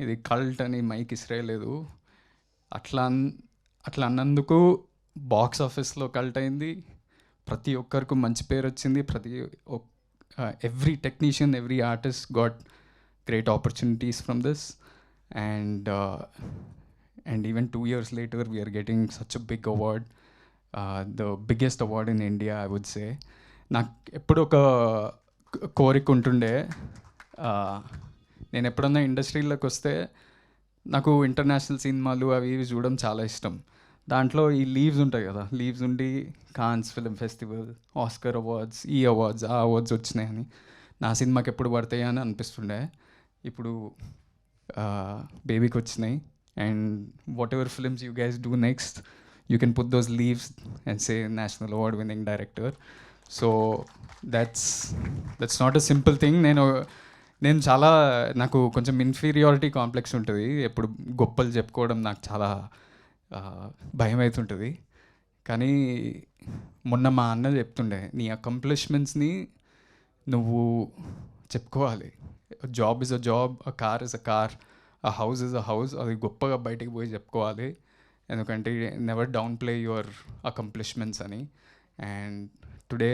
ఇది కల్ట్ అని మైక్ ఇస్రేయలేదు. అట్లా అట్లా అన్నందుకు బాక్స్ ఆఫీస్లో కల్ట్ అయింది. ప్రతి ఒక్కరికి మంచి పేరు వచ్చింది. Every technician, every artist got great opportunities from this, and even 2 years later we are getting such a big award, the biggest award in India, I would say. నాకు ఎప్పుడు ఒక కోరిక ఉంటుండే, నేను ఎప్పుడన్నా ఇండస్ట్రీలోకి వస్తే నాకు ఇంటర్నేషనల్ సినిమాలు అవి ఇవి చూడడం చాలా ఇష్టం. దాంట్లో ఈ లీవ్స్ ఉంటాయి కదా, లీవ్స్ ఉండి Cannes film festival, Oscar awards, ఈ అవార్డ్స్ ఆ అవార్డ్స్ వచ్చినాయని నా సినిమాకి ఎప్పుడు పడతాయి అని అనిపిస్తుండే. ఇప్పుడు బేబీకి వచ్చినాయి. And what ever films you guys do next, you can put those leaves and say national award winning director. So that's not a simple thing. నేను చాలా, నాకు కొంచెం ఇన్ఫీరియారిటీ కాంప్లెక్స్ ఉంటుంది. ఎప్పుడు గొప్పలు చెప్పుకోవడం నాకు చాలా భయం అవుతుంటుంది. కానీ మొన్న మా అన్న చెప్తుండే, నీ అకంప్లిష్మెంట్స్ని నువ్వు చెప్పుకోవాలి. Job is a job, a car is a car, a house is a house. అది గొప్పగా బయటికి పోయి చెప్పుకోవాలి. ఎందుకంటే never down play your accomplishments అని. అండ్ టుడే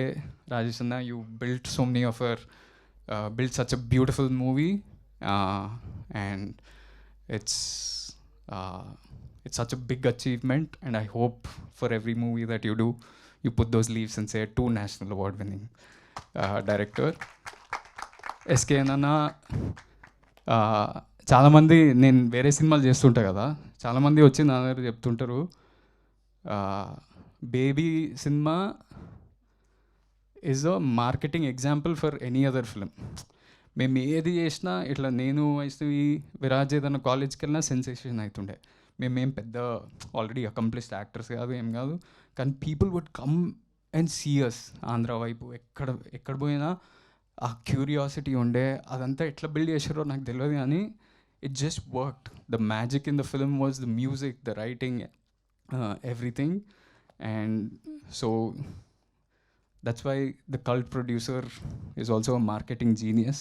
రాజేష్ అన్న, you built so many of your built such a beautiful movie, and it's such a big achievement, and I hope for every movie that you do, you put those leaves and say to national award winning director SK అన్న. చాలామంది, నేను వేరే సినిమాలు చేస్తుంటా కదా, చాలామంది వచ్చి నా దగ్గర చెప్తుంటారు, baby cinema is a marketing example for any other film. మేము ఏది చేసినా ఇట్లా, నేను వైష్ణవి, విరాజ్ ఏదైనా కాలేజ్కి వెళ్ళినా సెన్సేషన్ అవుతుండే. మేమేం పెద్ద ఆల్రెడీ అకంప్లిష్డ్ యాక్టర్స్ కాదు, ఏం కాదు, కానీ people would come and see us. Andhra వైపు ఎక్కడ పోయినా ఆ క్యూరియాసిటీ ఉండే. అదంతా ఎట్లా బిల్డ్ చేశారో నాకు తెలియదు, కానీ it just worked. The magic in the film was the music, the writing, everything. And so that's why the cult producer is also a marketing genius.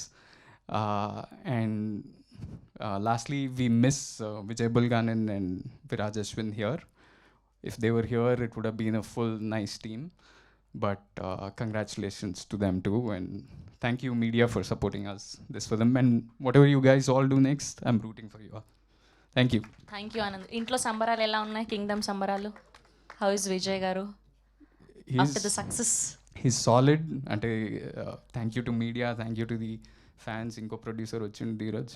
And lastly, we miss Vijay Bulganan and Viraj Ashwin here. If they were here, it would have been a full nice team. But congratulations to them too, and thank you media for supporting us this film. And whatever you guys all do next, I'm rooting for you all. Thank you. Thank you, Anand. Intlo sambaralo ela unnai? Kingdom sambaralo. How is Vijay garu after the success? He's solid. Ante thank you to media, thank you to the fans. Inko producer వచ్చిండు ధీరజ్.